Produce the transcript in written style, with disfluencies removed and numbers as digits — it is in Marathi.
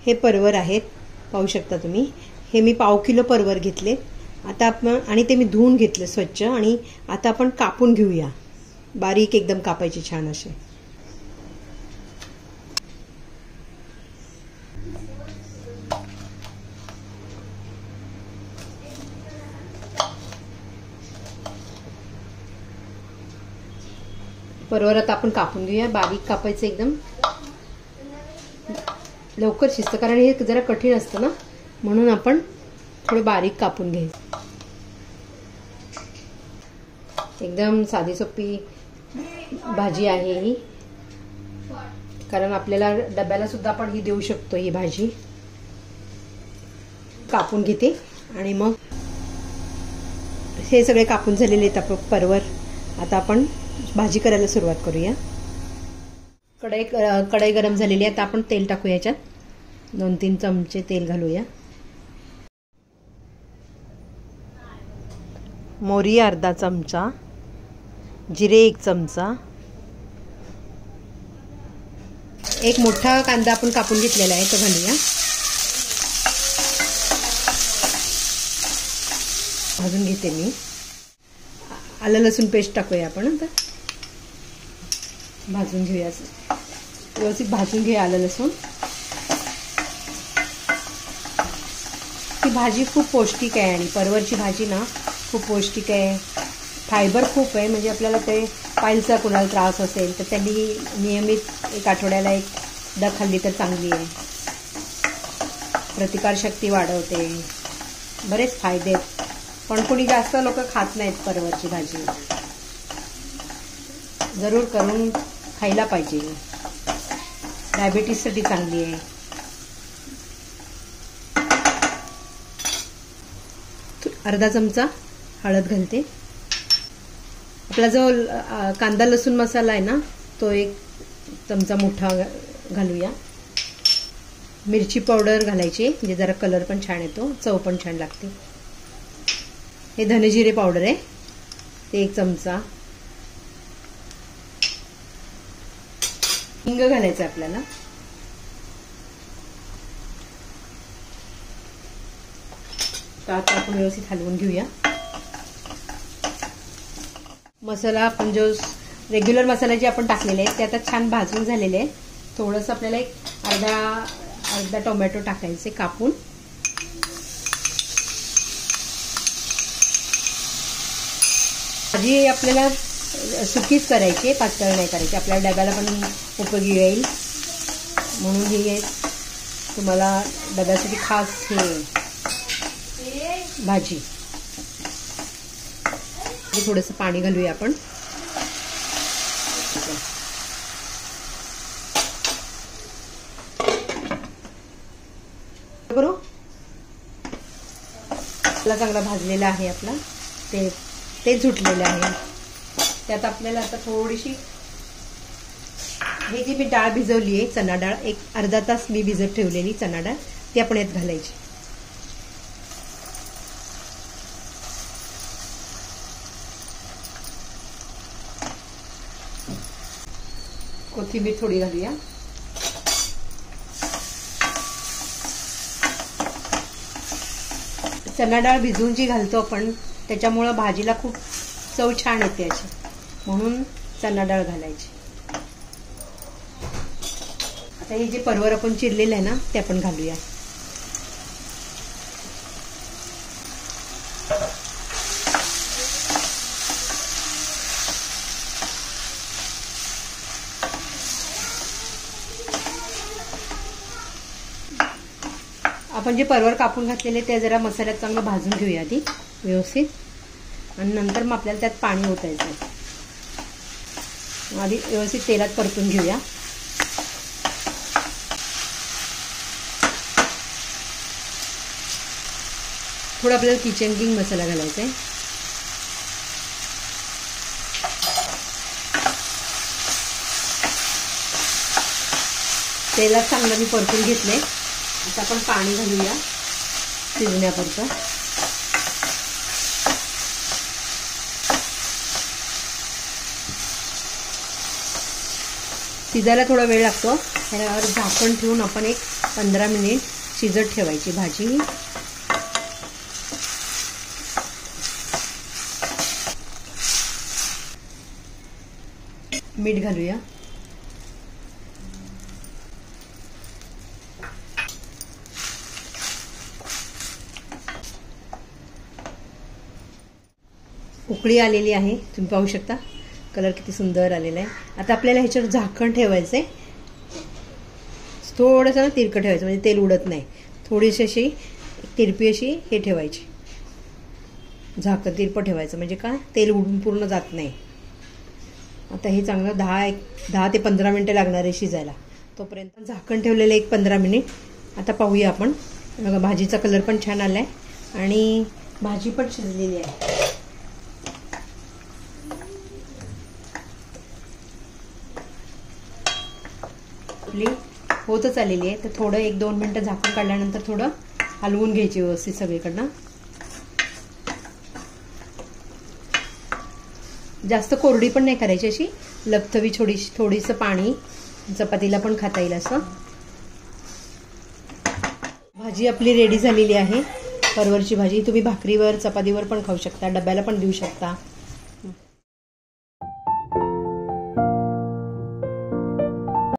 हे परवर आहेत, पाहू शकता तुम्ही। हे मी पाव किलो परवर घेतले आता आपण, आणि ते मी धुवून घेतले स्वच्छ, आणि आता आपण कापून घेऊया, बारीक एकदम कापायचे छान असे। परवर आता आपण कापून घेऊया, बारीक कापायचं एकदम, लवकर शिजतं, कारण हे जरा कठीण असतं ना, म्हणून आपण थोडं बारीक कापून घ्यायचं। एकदम साधी सोपी भाजी आहे ही, कारण आपल्याला डब्याला सुद्धा आपण ही देऊ शकतो ही भाजी। कापून घेते आणि मग हे सगळे कापून झालेले आहेत आपण परवर। आता आपण भाजी करायला सुरुवात करूया। कढई गरम झालेली आहे, आता आपण तेल टाकूया, याच्यात 2-3 चमचे तेल घालूया। मोहरी अर्धा चमचा, जिरे 1 चमचा, एक मोठा कांदा आपण कापून घेतलेला आहे तो घालूया। भाजून घेते मी। आलं लसूण पेस्ट टाकूया आपण, आता भाजून घेऊया, व्यवस्थित भाजून घेऊया आलं लसूण। ही भाजी खूप पौष्टिक आहे, आणि परवरची भाजी ना खूप पौष्टिक आहे, फायबर खूप आहे, म्हणजे आपल्याला ते पायलचा कुणाला त्रास असेल तर त्यांनी नियमित 1 आठवड्याला एकदा खाल्ली तर चांगली आहे। प्रतिकारशक्ती वाढवते, बरेच फायदे आहेत, पण कोणी जास्त लोक खात नाहीत परवरची भाजी, जरूर करून खायला पाहिजे, डायबिटीजसाठी चांगली आहे। अर्धा चमचा हळद घालते। आपला जो कांदा लसूण मसाला आहे ना तो 1 चमचा मोठा घालूया। मिरची पावडर घालायची, म्हणजे जरा कलर पण छान येतो, चव पण छान लागते। हे धने जिरे पावडर आहे, ते 1 चमचा। हिंग घालायचं आपल्याला, तर आता आपण व्यवस्थित हलवून घेऊया। मसाला आपण जो रेग्युलर मसाला जे आपण टाकलेले आहे ते आता छान भाजून झालेले आहे। थोडंसं आपल्याला एक अर्धा टोमॅटो टाकायचे कापून, भाजी आपल्याला सुकीच करायची, पातळ नाही करायची, आपल्याला डब्याला पण उपयोगी येईल, म्हणून ही तुम्हाला डब्यासाठी खास हे भाजी। थोडंसं पाणी घालूया आपण, बरोबर आपला चांगला भाजलेला आहे, आपला ते झुटलेलं आहे। त्यात आपल्याला आता थोडीशी हे जी मी डाळ भिजवली आहे, चना डाळ, एक अर्धा तास मी भिजत ठेवलेली चना डाळ, ती आपण यात घालायची। कोथिंबीर थोडी घालूया। चना डाळ भिजवून जी घालतो आपण त्याच्यामुळे भाजीला खूप चव छान येते अशी, म्हणून चना डाळ घालायची। आता हे जे परवर आपण चिरलेलं आहे ना ते आपण घालूया। आपण जे परवर कापून घातलेले ते जरा मसाल्यात चांगलं भाजून घेऊया आधी व्यवस्थित, आणि नंतर मग आपल्याला त्यात पाणी ओतायचं। आधी व्यवस्थित तेलात परतून घेऊया। थोडा आपल्याला किचन किंग मसाला घालायचा आहे। तेलात चांगलं मी परतून घेतले, आता आपण पाणी घालूया शिजण्यापुरतं। शिजायला थोडा वेळ लागतो, त्यावर झाकण ठेवून आपण एक 15 मिनिट शिजत ठेवायची भाजी. मीठ घालूया. उकळी आलेली आहे, तुम्ही पाहू शकता कलर किती सुंदर आलेला आहे. आता आपल्याला ह्याच्यावर झाकण ठेवायचंय. थोडंसं ना तिरकं ठेवायचं म्हणजे तेल उडत नाही. थोडीशी अशी तिरपी अशी हे ठेवायची, झाकण तिरपं ठेवायचं म्हणजे काय तेल उडून पूर्ण जात नाही. आता हे चांगलं 10 ते 15 मिनिटं लागणार आहे शिजायला. तोपर्यंत झाकण ठेवलेलं 15 मिनिट. आता पाहूया आपण. बघा भाजीचा कलर पण छान आलाय आणि भाजी पण शिजलेली आहे. आपली होतच आलेली आहे. तर थोडं 1-2 मिनिटं झाकण काढल्यानंतर थोडं हलवून घ्यायची व्यवस्थित सगळीकडनं. जास्त कोरडी पण नाही करायची, अशी लपथवी थोडीसं पाणी, चपातीला पण खाता येईल असं. भाजी आपली रेडी झालेली आहे. परवरची भाजी तुम्ही भाकरीवर चपातीवर पण खाऊ शकता, डब्याला पण देऊ शकता.